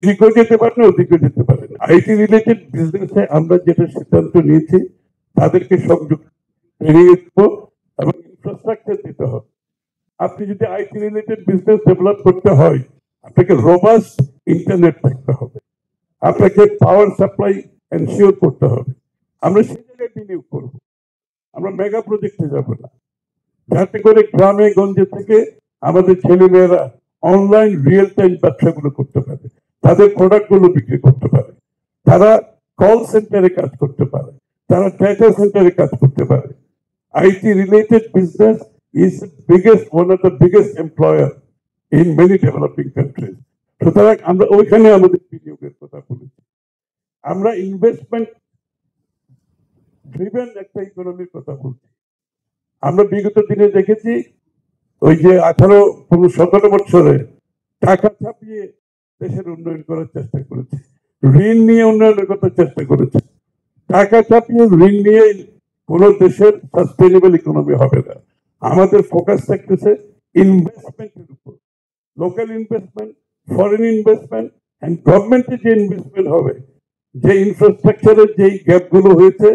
এদিকেও যেতে পারে না, ওদিকেও যেতে পারে না। আইটি রিলেটেড বিজনেসে আমরা যেটা সিদ্ধান্ত নিয়েছি, তাদেরকে সংযোগ বেরিয়ে দেবো এবং ইনফ্রাস্ট্রাকচার দিতে হবে। আপনি যদি আইটি রিলেটেড বিজনেস ডেভেলপ করতে হয়, আপনাকে রোবাস্ট ইন্টারনেট থাকতে হবে, আপনাকে পাওয়ার সাপ্লাই এনশিওর করতে হবে। আমরা সেই জায়গায় বিনিয়োগ করবো, আমরা মেগা প্রজেক্টে যাব না, যাতে করে গ্রামে গঞ্জে থেকে আমাদের ছেলেমেয়েরা অনলাইন রিয়েল টাইম ব্যবসাগুলো করতে পারে, তাদের প্রোডাক্টগুলো বিক্রি করতে পারে, তারা কল সেন্টারে কাজ করতে পারে, তারা ডেটা সেন্টারে কাজ করতে পারে। IT related business is the biggest, one of the biggest employer in many developing countries. সুতরাং আমরা ওইখানে আমাদের বিনিয়োগের কথা বলেছি। আমরা ইনভেস্টমেন্ট ড্রিভেন একটা ইকোনমির কথা বলছি। আমরা বিগত দিনে দেখেছি ওই যে 18-17 বছরে টাকা ছাপিয়ে দেশের উন্নয়ন করার চেষ্টা করেছে, ঋণ নিয়ে উন্নয়নের কথা চেষ্টা করেছে। টাকা ছাপিয়ে ঋণ নিয়ে কোন দেশের সাস্টেনেবল ইকোনমি হবে না। আমাদের ফোকাস থাকতেছে ইনভেস্টমেন্টের উপর, local investment, foreign investment and গভর্নমেন্টের যে ইনভেস্টমেন্ট হবে, যে ইনফ্রাস্ট্রাকচারের যেই গ্যাপগুলো হয়েছে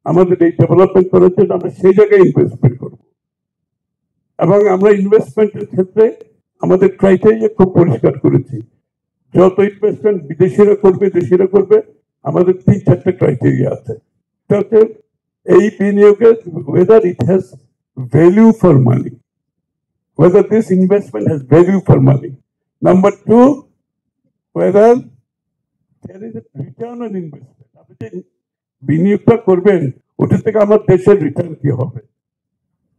আমাদের এই ডেভেলপমেন্ট করার জন্য আমরা সেই জায়গায় ইনভেস্টমেন্ট করব। এবং আমরা ইনভেস্টমেন্টের ক্ষেত্রে আমাদের ক্রাইটেরিয়া খুব পরিষ্কার করেছি। যত ইনভেস্টমেন্ট বিদেশিরা করবে, দেশিরা করবে, আমাদের 3-4টা ক্রাইটেরিয়া আছে। এই বিনিয়োগের whether it has value for money, whether this investment has value for money. Number 2, whether there is a return on investment. আপনি যে বিনিয়োগটা করবেন ওটা থেকে আমার দেশের রিটার্ন কি হবে,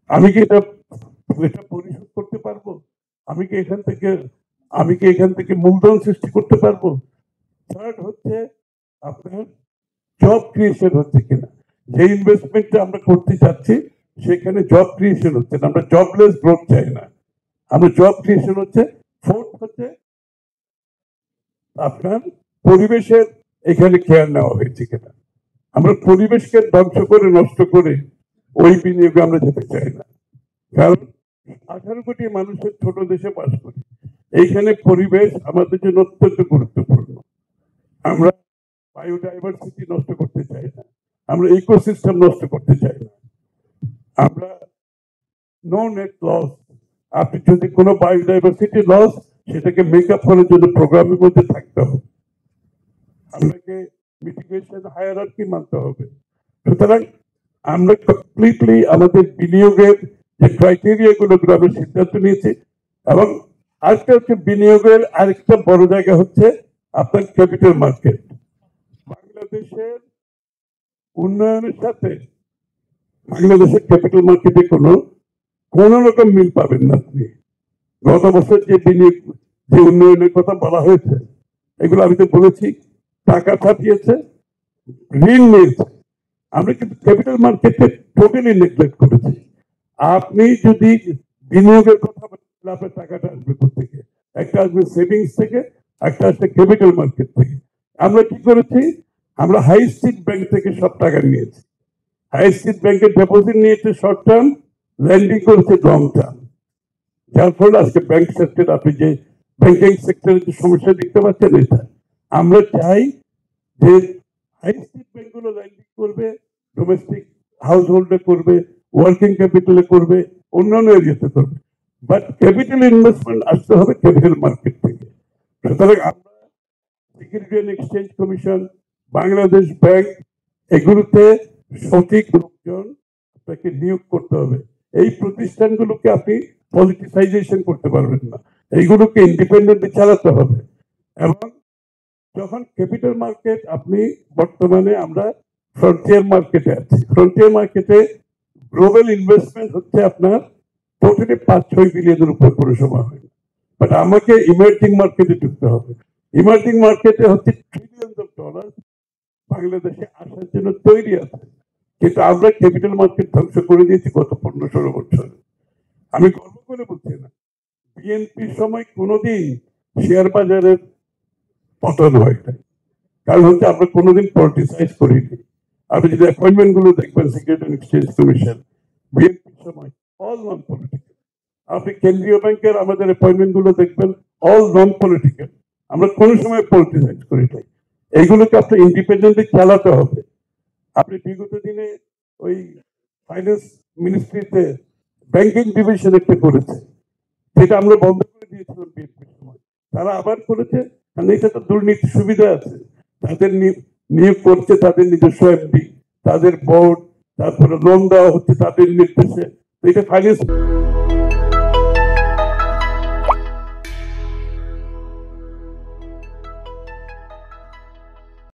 আমি কি এটা পরিশোধ করতে পারবো, আমি কি এখান থেকে মূলধন সৃষ্টি করতে পারবো। থার্ড হচ্ছে আপনার জব ক্রিয়েশন হচ্ছে কিনা, যে ইনভেস্টমেন্টটা আমরা করতে চাচ্ছি সেখানে জব ক্রিয়েশন হচ্ছে না, আমরা জবলেস গ্রোথ চাই না, আমরা জব ক্রিয়েশন হচ্ছে। ফোর্থ হচ্ছে আপনার পরিবেশের এখানে কেয়ার নেওয়া হয়েছে কিনা, আমরা পরিবেশকে ধ্বংস করে নষ্ট করে ওই বিনিয়োগে আমরা যেতে চাই না। কারণ 18 কোটি মানুষের ছোট দেশে বাস করি, এইখানে পরিবেশ আমাদের জন্য অত্যন্ত গুরুত্বপূর্ণ। আমরা বায়োডাইভার্সিটি নষ্ট করতে চাই না, আমরা ইকোসিস্টেম নষ্ট করতে চাই না, আমরা নো নেট লস। আপনি যদি কোনো বায়োডাইভার্সিটি লস সেটাকে মেকআপ করার জন্য প্রোগ্রামের মধ্যে থাকতে হবে, আপনাকে মিটিগেশন হায়ারার্কি মানতে হবে। সুতরাং আমরা কমপ্লিটলি আমাদের বিনিয়োগের যে ক্রাইটেরিয়া গুলো আমরা সিদ্ধান্ত নিয়েছি। এবং আজকে হচ্ছে বিনিয়োগের আরেকটা বড় জায়গা হচ্ছে আপনার ক্যাপিটাল মার্কেট। বাংলাদেশের উন্নয়নের সাথে বাংলাদেশের ক্যাপিটাল মার্কেটে কোন রকম মিল পাবেন না আপনি। গত বছর যে বিনিয়োগ, যে উন্নয়নের কথা বলা হয়েছে, এগুলো আমি তো বলেছি, টাকা ছাপিয়েছে, ঋণ নিয়েছে, আমরা কিন্তু ক্যাপিটাল মার্কেটে টোটালি নেগলেক্ট করেছি। আপনি যদি বিনিয়োগের কথা বলেন, আপনার টাকাটা আসবে কোথেকে? একটা আসবে সেভিংস থেকে, একটা আসবে ক্যাপিটাল মার্কেট থেকে। আমরা কি করেছি, আমরা হাই স্ট্রিট ব্যাংক থেকে সব টাকা নিয়েছি, হাই স্ট্রিট ব্যাংকের ডিপোজিট নিয়েছে শর্ট টার্ম, ল্যান্ডিং করেছে লং টার্ম, যার ফলে আজকে ব্যাংক সেক্টর, আপনি যে ব্যাংকিং সেক্টরের যে সমস্যা দেখতে পাচ্ছেন, এটা আমরা চাই যে হাই স্ট্রিট ব্যাংকগুলো ল্যান্ডিং করবে, ডোমেস্টিক হাউস হোল্ডে করবে, ওয়ার্কিং ক্যাপিটালে করবে, অন্যান্য এরিয়াতে করবে, বাট ক্যাপিটাল ইনভেস্টমেন্ট আসতে হবে ক্যাপিটাল মার্কেট থেকে। সুতরাং আমরা security and exchange commission, Bangladesh bank, এগুলোতে সঠিক লোকজন আপনাকে নিয়োগ করতে হবে। এই প্রতিষ্ঠানগুলোকে আপনি পলিটিসাইজেশন করতে পারবেন না, এইগুলোকে ইন্ডিপেন্ডেন্টলি চালাতে হবে। এবং যখন ক্যাপিটাল মার্কেট, আপনি বর্তমানে আমরা ফ্রন্টিয়ার মার্কেটে আছি, ফ্রন্টিয়ার মার্কেটে গ্লোবাল ইনভেস্টমেন্ট হচ্ছে আপনার টোটালি 5-6 বিলিয়নের উপর কোনো সময় হয়, বাট আমাকে ইমার্জিং মার্কেটে ঢুকতে হবে। ইমার্জিং মার্কেটে হচ্ছে ট্রিলিয়ন অফ ডলার বাংলাদেশে আসার জন্য তৈরি আছে, কিন্তু আমরা ক্যাপিটাল মার্কেট ধ্বংস করে দিয়েছি গত 15-16 বছরে। আমি গর্ব করে বলছি না, বিএনপির সময় কোনোদিন শেয়ার বাজারের পতন হয় নাই, কারণ হচ্ছে আমরা কোনোদিন পলিটিসাইজ করিনি। আপনি যদি অ্যাপয়েন্টমেন্ট গুলো দেখবেন সিকিউরিটি অ্যান্ড এক্সচেঞ্জ কমিশন, বিএনপির সময় অল নন পলিটিক্যাল। আপনি কেন্দ্রীয় ব্যাংকের আমাদের অ্যাপয়েন্টমেন্ট গুলো দেখবেন, অল নন পলিটিক্যাল। আমরা কোনো সময় পলিটিসাইজ করি নাই। এইগুলোকে আপনার ইন্ডিপেন্ডেন্টলি চালাতে হবে। আপনি বিগত দিনে ওই ফাইন্যান্স মিনিস্ট্রিতে ব্যাংকিং ডিভিশন একটা করেছে, সেটা আমরা বন্ধ করে দিয়েছিলাম বিএনপির সময়, তারা আবার করেছে। কারণ এটা তো দুর্নীতির সুবিধা আছে, তাদের নিয়োগ করছে তাদের নিজস্ব এমডি, তাদের বোর্ড, তারপরে লোন দেওয়া হচ্ছে তাদের নির্দেশে। এটা ফাইন্যান্স